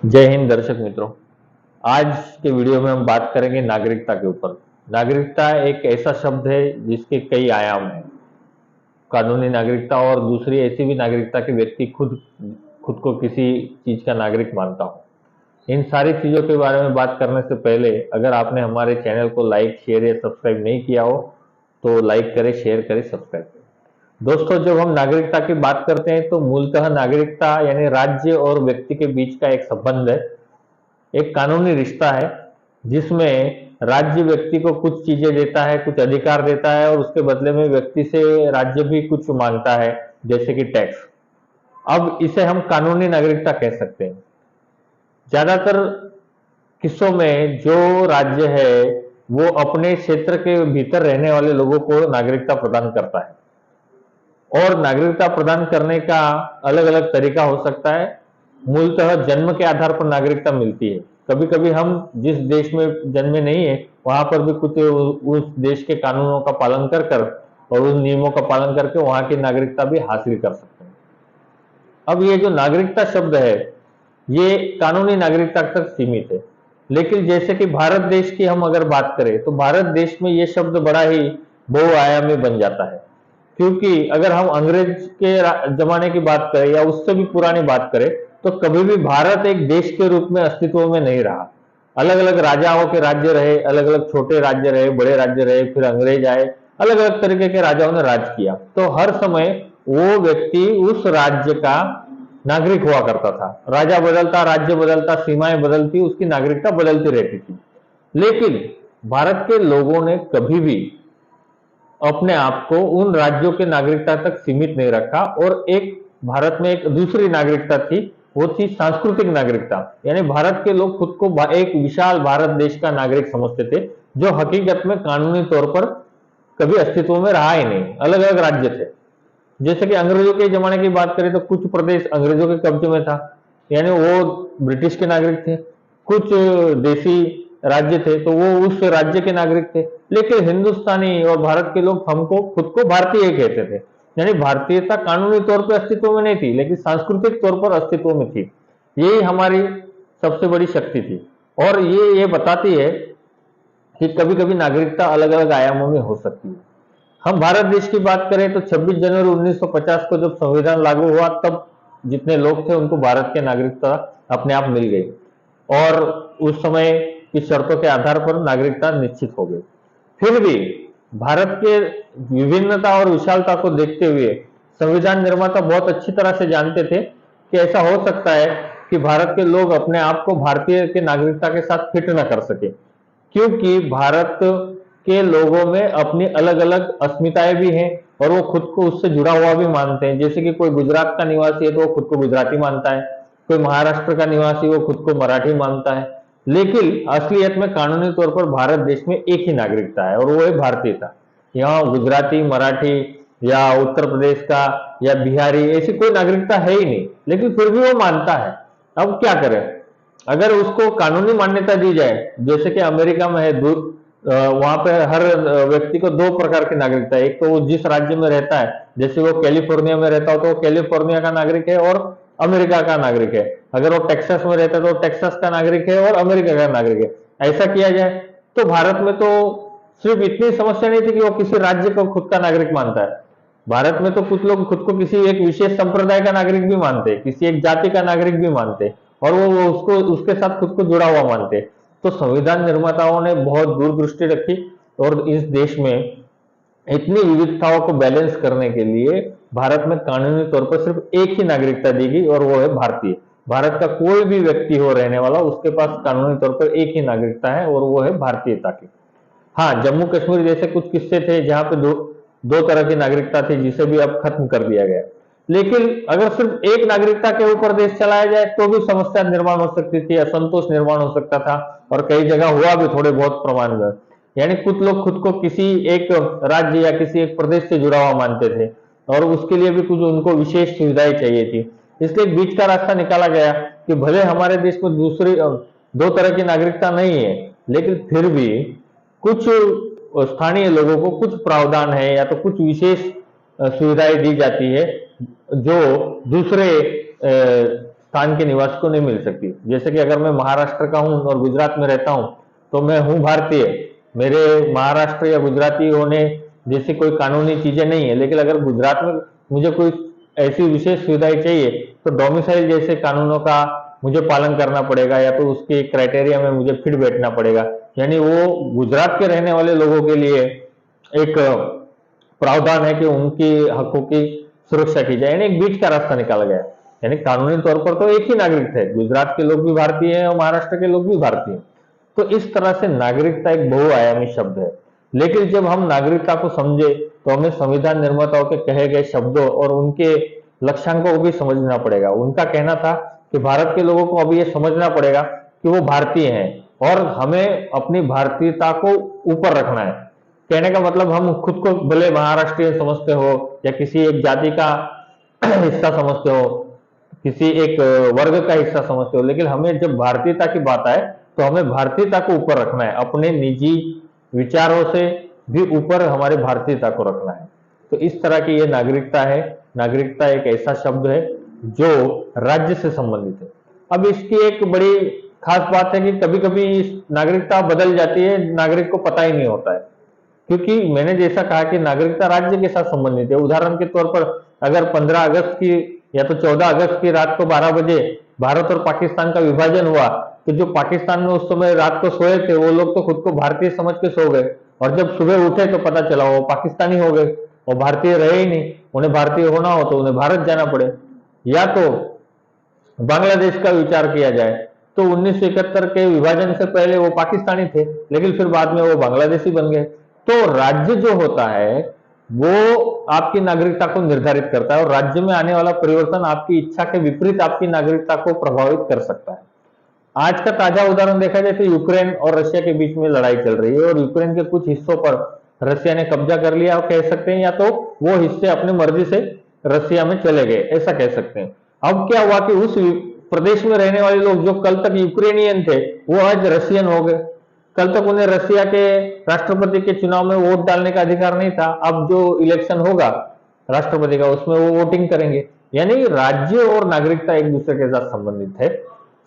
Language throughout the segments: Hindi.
जय हिंद दर्शक मित्रों। आज के वीडियो में हम बात करेंगे नागरिकता के ऊपर। नागरिकता एक ऐसा शब्द है जिसके कई आयाम हैं। कानूनी नागरिकता और दूसरी ऐसी भी नागरिकता के व्यक्ति खुद खुद को किसी चीज का नागरिक मानता हो। इन सारी चीजों के बारे में बात करने से पहले अगर आपने हमारे चैनल को लाइक, शेयर या सब्सक्राइब नहीं किया हो तो लाइक करें, शेयर करें, सब्सक्राइब करें। दोस्तों, जब हम नागरिकता की बात करते हैं तो मूलतः नागरिकता यानी राज्य और व्यक्ति के बीच का एक संबंध है, एक कानूनी रिश्ता है जिसमें राज्य व्यक्ति को कुछ चीजें देता है, कुछ अधिकार देता है और उसके बदले में व्यक्ति से राज्य भी कुछ मांगता है, जैसे कि टैक्स। अब इसे हम कानूनी नागरिकता कह सकते हैं। ज्यादातर किस्सों में जो राज्य है वो अपने क्षेत्र के भीतर रहने वाले लोगों को नागरिकता प्रदान करता है और नागरिकता प्रदान करने का अलग अलग तरीका हो सकता है। मूलतः जन्म के आधार पर नागरिकता मिलती है। कभी कभी हम जिस देश में जन्मे नहीं है वहां पर भी कुछ उस देश के कानूनों का पालन कर कर और उन नियमों का पालन करके वहां की नागरिकता भी हासिल कर सकते हैं। अब ये जो नागरिकता शब्द है ये कानूनी नागरिकता तक सीमित है, लेकिन जैसे कि भारत देश की हम अगर बात करें तो भारत देश में ये शब्द बड़ा ही बहुआयामी बन जाता है। क्योंकि अगर हम अंग्रेज के जमाने की बात करें या उससे भी पुरानी बात करें तो कभी भी भारत एक देश के रूप में अस्तित्व में नहीं रहा। अलग अलग राजाओं के राज्य रहे, अलग अलग छोटे राज्य रहे, बड़े राज्य रहे, फिर अंग्रेज आए, अलग अलग तरीके के राजाओं ने राज किया। तो हर समय वो व्यक्ति उस राज्य का नागरिक हुआ करता था। राजा बदलता, राज्य बदलता, सीमाएं बदलती, उसकी नागरिकता बदलती रहती थी। लेकिन भारत के लोगों ने कभी भी अपने आप को उन राज्यों के नागरिकता तक सीमित नहीं रखा और एक भारत में एक दूसरी नागरिकता थी, वो थी सांस्कृतिक नागरिकता। यानी भारत के लोग खुद को एक विशाल भारत देश का नागरिक समझते थे, जो हकीकत में कानूनी तौर पर कभी अस्तित्व में रहा ही नहीं। अलग अलग राज्य थे। जैसे कि अंग्रेजों के जमाने की बात करें तो कुछ प्रदेश अंग्रेजों के कब्जे में था, यानी वो ब्रिटिश के नागरिक थे। कुछ देसी राज्य थे तो वो उस राज्य के नागरिक थे। लेकिन हिंदुस्तानी और भारत के लोग हमको खुद को भारतीय कहते थे। यानी भारतीयता कानूनी तौर पर अस्तित्व में नहीं थी, लेकिन सांस्कृतिक तौर पर अस्तित्व में थी। यही हमारी सबसे बड़ी शक्ति थी। और ये बताती है कि कभी कभी नागरिकता अलग अलग आयामों में हो सकती है। हम भारत देश की बात करें तो 26 जनवरी 1950 को जब संविधान लागू हुआ तब जितने लोग थे उनको भारत की नागरिकता अपने आप मिल गई और उस समय की शर्तों के आधार पर नागरिकता निश्चित हो गई। फिर भी भारत के विभिन्नता और विशालता को देखते हुए संविधान निर्माता बहुत अच्छी तरह से जानते थे कि ऐसा हो सकता है कि भारत के लोग अपने आप को भारतीय के नागरिकता के साथ फिट न कर सके, क्योंकि भारत के लोगों में अपनी अलग अलग अस्मिताएं भी हैं और वो खुद को उससे जुड़ा हुआ भी मानते हैं। जैसे कि कोई गुजरात का निवासी है तो वो खुद को गुजराती मानता है, कोई महाराष्ट्र का निवासी वो खुद को मराठी मानता है। लेकिन असलियत में कानूनी तौर पर भारत देश में एक ही नागरिकता है और वो है भारतीयता। यहाँ गुजराती, मराठी या उत्तर प्रदेश का या बिहारी ऐसी कोई नागरिकता है ही नहीं, लेकिन फिर भी वो मानता है। अब क्या करें? अगर उसको कानूनी मान्यता दी जाए, जैसे कि अमेरिका में है, वहां पे हर व्यक्ति को दो प्रकार की नागरिकता है। एक तो वो जिस राज्य में रहता है, जैसे वो कैलिफोर्निया में रहता हो तो वो कैलिफोर्निया का नागरिक है और अमेरिका का नागरिक है। अगर वो टेक्सास में रहता है तो टेक्सास का नागरिक है और अमेरिका का नागरिक है। ऐसा किया जाए तो भारत में तो सिर्फ इतनी समस्या नहीं थी कि वो किसी राज्य को खुद का नागरिक मानता है। भारत में तो कुछ लोग खुद को किसी एक विशेष संप्रदाय का नागरिक भी मानते हैं, किसी एक जाति का नागरिक भी मानते हैं और वो उसको उसके साथ खुद को जुड़ा हुआ मानते हैं। तो संविधान निर्माताओं ने बहुत दूरदृष्टि रखी और इस देश में इतनी विविधताओं को बैलेंस करने के लिए भारत में कानूनी तौर पर सिर्फ एक ही नागरिकता दी गई और वो है भारतीय। भारत का कोई भी व्यक्ति हो रहने वाला, उसके पास कानूनी तौर पर एक ही नागरिकता है और वो है भारतीयता की। हाँ, जम्मू कश्मीर जैसे कुछ किस्से थे जहां पे दो तरह की नागरिकता थी, जिसे भी अब खत्म कर दिया गया। लेकिन अगर सिर्फ एक नागरिकता के ऊपर देश चलाया जाए तो भी समस्या निर्माण हो सकती थी, असंतोष निर्माण हो सकता था और कई जगह हुआ भी थोड़े बहुत प्रमाण में। यानी कुछ लोग खुद को किसी एक राज्य या किसी एक प्रदेश से जुड़ा हुआ मानते थे और उसके लिए भी कुछ उनको विशेष सुविधाएं चाहिए थी। इसलिए बीच का रास्ता निकाला गया कि भले हमारे देश में दूसरी दो तरह की नागरिकता नहीं है, लेकिन फिर भी कुछ स्थानीय लोगों को कुछ प्रावधान है या तो कुछ विशेष सुविधाएं दी जाती है जो दूसरे स्थान के निवासी को नहीं मिल सकती। जैसे कि अगर मैं महाराष्ट्र का हूं और गुजरात में रहता हूं तो मैं हूं भारतीय, मेरे महाराष्ट्र या गुजराती होने जैसी कोई कानूनी चीजें नहीं है, लेकिन अगर गुजरात में मुझे कोई ऐसी विशेष सुविधाएं चाहिए तो डोमिसाइल जैसे कानूनों का मुझे पालन करना पड़ेगा, या तो उसके क्राइटेरिया में मुझे फिट बैठना पड़ेगा। यानी वो गुजरात के रहने वाले लोगों के लिए एक प्रावधान है कि उनकी हकों की सुरक्षा की जाए, यानी एक बीच का रास्ता निकाला गया। यानी कानूनी तौर पर तो एक ही नागरिक है, गुजरात के लोग भी भारतीय हैं और महाराष्ट्र के लोग भी भारतीय हैं। तो इस तरह से नागरिकता एक बहुआयामी शब्द है। लेकिन जब हम नागरिकता को समझे तो हमें संविधान निर्माताओं के कहे गए शब्दों और उनके लक्ष्यांकों को भी समझना पड़ेगा। उनका कहना था कि भारत के लोगों को अभी ये समझना पड़ेगा कि वो भारतीय हैं और हमें अपनी भारतीयता को ऊपर रखना है। कहने का मतलब हम खुद को भले महाराष्ट्रीय समझते हो या किसी एक जाति का हिस्सा समझते हो, किसी एक वर्ग का हिस्सा समझते हो, लेकिन हमें जब भारतीयता की बात आए तो हमें भारतीयता को ऊपर रखना है, अपने निजी विचारों से भी ऊपर हमारे भारतीयता को रखना है। तो इस तरह की ये नागरिकता है। नागरिकता एक ऐसा शब्द है जो राज्य से संबंधित है। अब इसकी एक बड़ी खास बात है कि कभी कभी नागरिकता बदल जाती है, नागरिक को पता ही नहीं होता है, क्योंकि मैंने जैसा कहा कि नागरिकता राज्य के साथ संबंधित है। उदाहरण के तौर पर अगर 15 अगस्त की या तो 14 अगस्त की रात को 12 बजे भारत और पाकिस्तान का विभाजन हुआ तो जो पाकिस्तान में उस समय रात को सोए थे वो लोग तो खुद को भारतीय समझ के सो गए, और जब सुबह उठे तो पता चला वो पाकिस्तानी हो गए, वो भारतीय रहे ही नहीं। उन्हें भारतीय होना हो तो उन्हें भारत जाना पड़े। या तो बांग्लादेश का विचार किया जाए तो 1971 के विभाजन से पहले वो पाकिस्तानी थे, लेकिन फिर बाद में वो बांग्लादेशी बन गए। तो राज्य जो होता है वो आपकी नागरिकता को निर्धारित करता है, और राज्य में आने वाला परिवर्तन आपकी इच्छा के विपरीत आपकी नागरिकता को प्रभावित कर सकता है। आज का ताजा उदाहरण देखा जाए तो यूक्रेन और रशिया के बीच में लड़ाई चल रही है, और यूक्रेन के कुछ हिस्सों पर रशिया ने कब्जा कर लिया कह सकते हैं, या तो वो हिस्से अपनी मर्जी से रशिया में चले गए ऐसा कह सकते हैं। अब क्या हुआ कि उस प्रदेश में रहने वाले लोग जो कल तक यूक्रेनियन थे वो आज रशियन हो गए। कल तक उन्हें रशिया के राष्ट्रपति के चुनाव में वोट डालने का अधिकार नहीं था, अब जो इलेक्शन होगा राष्ट्रपति का उसमें वो वोटिंग करेंगे। यानी राज्य और नागरिकता एक दूसरे के साथ संबंधित है।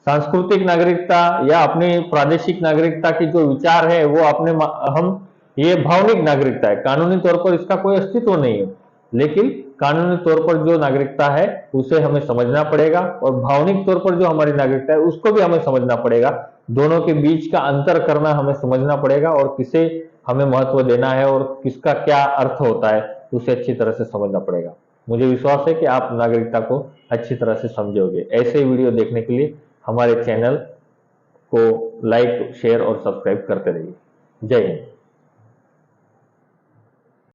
सांस्कृतिक नागरिकता या अपनी प्रादेशिक नागरिकता की जो विचार है वो अपने हम ये भावनिक नागरिकता है। कानूनी तौर पर इसका कोई अस्तित्व नहीं है, लेकिन कानूनी तौर पर जो नागरिकता है उसे हमें समझना पड़ेगा, और भावनिक तौर पर जो हमारी नागरिकता है उसको भी हमें समझना पड़ेगा। दोनों के बीच का अंतर करना हमें समझना पड़ेगा, और किसे हमें महत्व देना है और किसका क्या अर्थ होता है उसे अच्छी तरह से समझना पड़ेगा। मुझे विश्वास है कि आप नागरिकता को अच्छी तरह से समझोगे। ऐसे वीडियो देखने के लिए हमारे चैनल को लाइक, शेयर और सब्सक्राइब करते रहिए। जय हिंद।